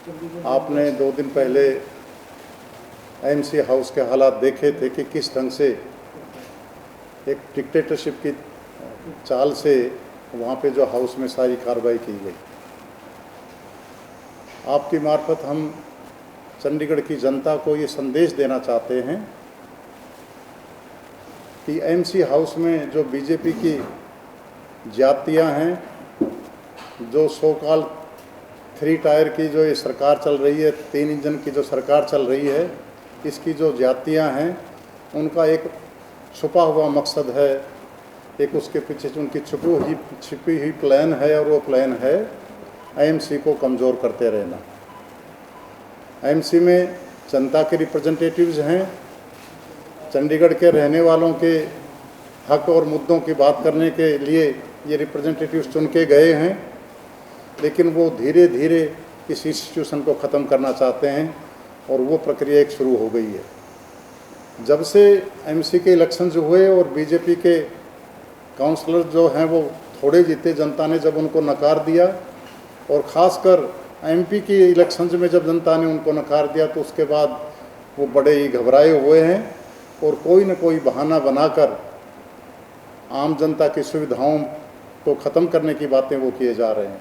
आपने 2 दिन पहले एमसी हाउस के हालात देखे थे कि किस ढंग से एक डिक्टेटरशिप की चाल से वहाँ पे जो हाउस में सारी कार्रवाई की गई। आपकी मार्फत हम चंडीगढ़ की जनता को ये संदेश देना चाहते हैं कि एमसी हाउस में जो बीजेपी की जातियाँ हैं, जो सो कॉल्ड 3 टायर की जो ये सरकार चल रही है, 3 इंजन की जो सरकार चल रही है, इसकी जो जातियाँ हैं उनका एक छुपा हुआ मकसद है, एक उसके पीछे उनकी छिपी हुई प्लान है, और वो प्लान है एमसी को कमज़ोर करते रहना। एमसी में जनता के रिप्रेजेंटेटिव्स हैं, चंडीगढ़ के रहने वालों के हक और मुद्दों की बात करने के लिए ये रिप्रेजेंटेटिव्स चुन के गए हैं, लेकिन वो धीरे धीरे इस इंस्टीट्यूशन को ख़त्म करना चाहते हैं और वो प्रक्रिया एक शुरू हो गई है। जब से एमसी के इलेक्शन जो हुए और बीजेपी के काउंसलर जो हैं वो थोड़े जीते, जनता ने जब उनको नकार दिया, और ख़ासकर एमपी की इलेक्शंस में जब जनता ने उनको नकार दिया, तो उसके बाद वो बड़े ही घबराए हुए हैं और कोई न कोई बहाना बनाकर आम जनता की सुविधाओं को ख़त्म करने की बातें वो किए जा रहे हैं।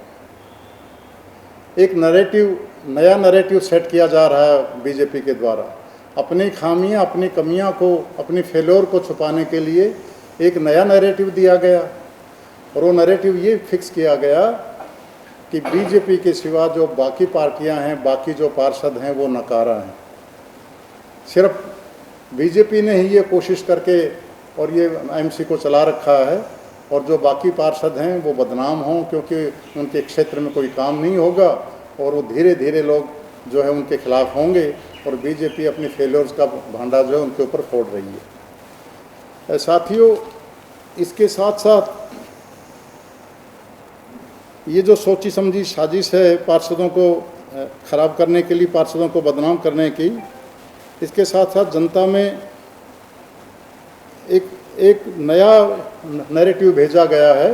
एक नया नैरेटिव सेट किया जा रहा है बीजेपी के द्वारा, अपनी खामियां, अपनी कमियां को, अपनी फेल्योर को छुपाने के लिए एक नया नैरेटिव दिया गया, और वो नैरेटिव ये फिक्स किया गया कि बीजेपी के सिवा जो बाकी पार्टियां हैं, बाकी जो पार्षद हैं, वो नकारा हैं। सिर्फ बीजेपी ने ही ये कोशिश करके और ये एमसी को चला रखा है, और जो बाकी पार्षद हैं वो बदनाम हों, क्योंकि उनके क्षेत्र में कोई काम नहीं होगा, और वो धीरे धीरे लोग जो है उनके खिलाफ होंगे, और बीजेपी अपनी फेलियर्स का भांडा जो है उनके ऊपर फोड़ रही है। साथियों, इसके साथ साथ ये जो सोची समझी साजिश है पार्षदों को ख़राब करने के लिए, पार्षदों को बदनाम करने की, इसके साथ साथ जनता में एक नया नैरेटिव भेजा गया है,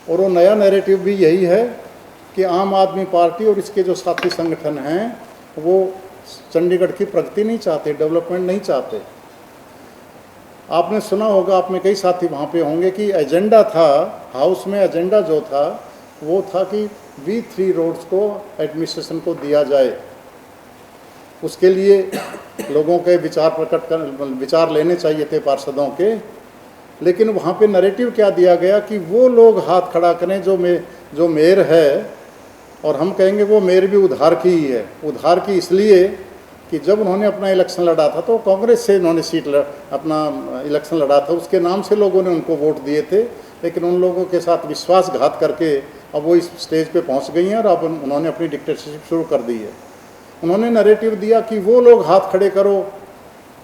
और वो नया नैरेटिव भी यही है कि आम आदमी पार्टी और इसके जो साथी संगठन हैं वो चंडीगढ़ की प्रगति नहीं चाहते, डेवलपमेंट नहीं चाहते। आपने सुना होगा, आप में कई साथी वहाँ पे होंगे कि एजेंडा था हाउस में, एजेंडा जो था वो था कि V3 रोड्स को एडमिनिस्ट्रेशन को दिया जाए, उसके लिए लोगों के विचार लेने चाहिए थे पार्षदों के। लेकिन वहाँ पे नैरेटिव क्या दिया गया कि वो लोग हाथ खड़ा करें जो मेयर है, और हम कहेंगे वो मेयर भी उधार की ही है। उधार की इसलिए कि जब उन्होंने अपना इलेक्शन लड़ा था तो कांग्रेस से उन्होंने अपना इलेक्शन लड़ा था, उसके नाम से लोगों ने उनको वोट दिए थे, लेकिन उन लोगों के साथ विश्वासघात करके अब वो इस स्टेज पे पहुंच गई हैं, और अब उन्होंने अपनी डिक्टेटरशिप शुरू कर दी है। उन्होंने नैरेटिव दिया कि वो लोग हाथ खड़े करो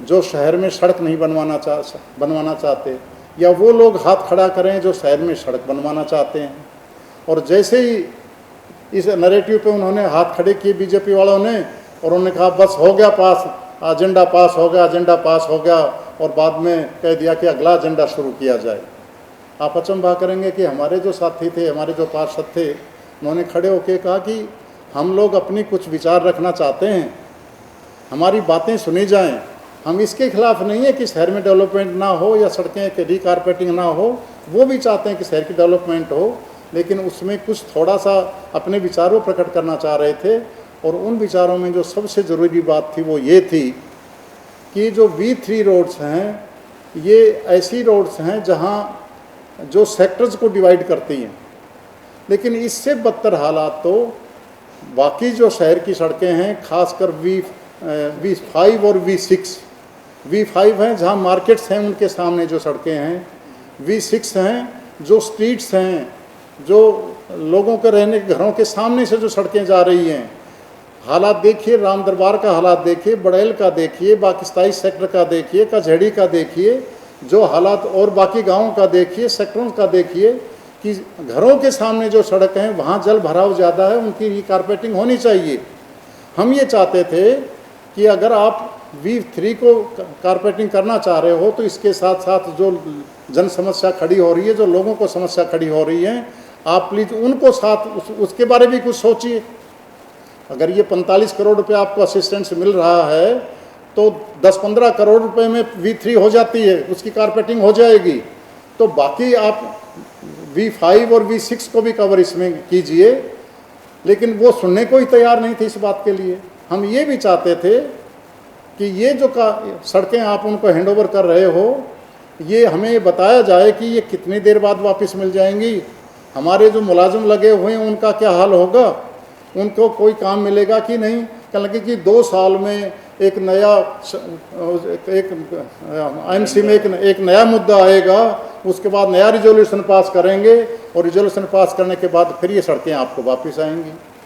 जो शहर में सड़क नहीं बनवाना चाहते, या वो लोग हाथ खड़ा करें जो शहर में सड़क बनवाना चाहते हैं। और जैसे ही इस नैरेटिव पे उन्होंने हाथ खड़े किए बीजेपी वालों ने, और उन्होंने कहा बस हो गया पास, एजेंडा पास हो गया, एजेंडा पास हो गया, और बाद में कह दिया कि अगला एजेंडा शुरू किया जाए। आप अचंभा करेंगे कि हमारे जो साथी थे, हमारे जो पार्षद थे, उन्होंने खड़े होकर कहा कि हम लोग अपनी कुछ विचार रखना चाहते हैं, हमारी बातें सुनी जाएं। हम इसके खिलाफ नहीं है कि शहर में डेवलपमेंट ना हो या सड़कें की रीकारपेटिंग ना हो, वो भी चाहते हैं कि शहर की डेवलपमेंट हो, लेकिन उसमें कुछ थोड़ा सा अपने विचारों प्रकट करना चाह रहे थे। और उन विचारों में जो सबसे ज़रूरी बात थी वो ये थी कि जो V3 रोड्स हैं ये ऐसी रोड्स हैं जहाँ जो सेक्टर्स को डिवाइड करती हैं, लेकिन इससे बदतर हालात तो बाकी जो शहर की सड़कें हैं, खासकर V5 और V6। V5 हैं जहाँ मार्केट्स हैं उनके सामने जो सड़कें हैं, V6 हैं जो स्ट्रीट्स हैं, जो लोगों के रहने के घरों के सामने से जो सड़कें जा रही हैं। हालात देखिए, राम दरबार का हालात देखिए, बड़ैल का देखिए, बाकी 27 सेक्टर का देखिए, कचहरी का देखिए, जो हालात, और बाकी गाँवों का देखिए, सेक्टरों का देखिए कि घरों के सामने जो सड़क हैं वहाँ जल भराव ज़्यादा है, उनकी रिकारपेटिंग होनी चाहिए। हम ये चाहते थे कि अगर आप V3 को कारपेटिंग करना चाह रहे हो तो इसके साथ साथ जो जन समस्या खड़ी हो रही है, जो लोगों को समस्या खड़ी हो रही है, आप प्लीज़ उनको साथ उसके बारे भी कुछ सोचिए। अगर ये 45 करोड़ रुपए आपको असिस्टेंस मिल रहा है तो 10-15 करोड़ रुपए में V3 हो जाती है, उसकी कारपेटिंग हो जाएगी। तो बाकी आप V5 और V6 को भी कवर इसमें कीजिए, लेकिन वो सुनने को ही तैयार नहीं थे इस बात के लिए। हम ये भी चाहते थे कि ये जो सड़कें आप उनको हैंडओवर कर रहे हो, ये हमें बताया जाए कि ये कितनी देर बाद वापस मिल जाएंगी। हमारे जो मुलाजिम लगे हुए हैं उनका क्या हाल होगा, उनको कोई काम मिलेगा कि नहीं। क्या लगे कि 2 साल में एक नया IMC में एक नया मुद्दा आएगा, उसके बाद नया रिजोल्यूशन पास करेंगे और रिजोल्यूशन पास करने के बाद फिर ये सड़कें आपको वापस आएंगी।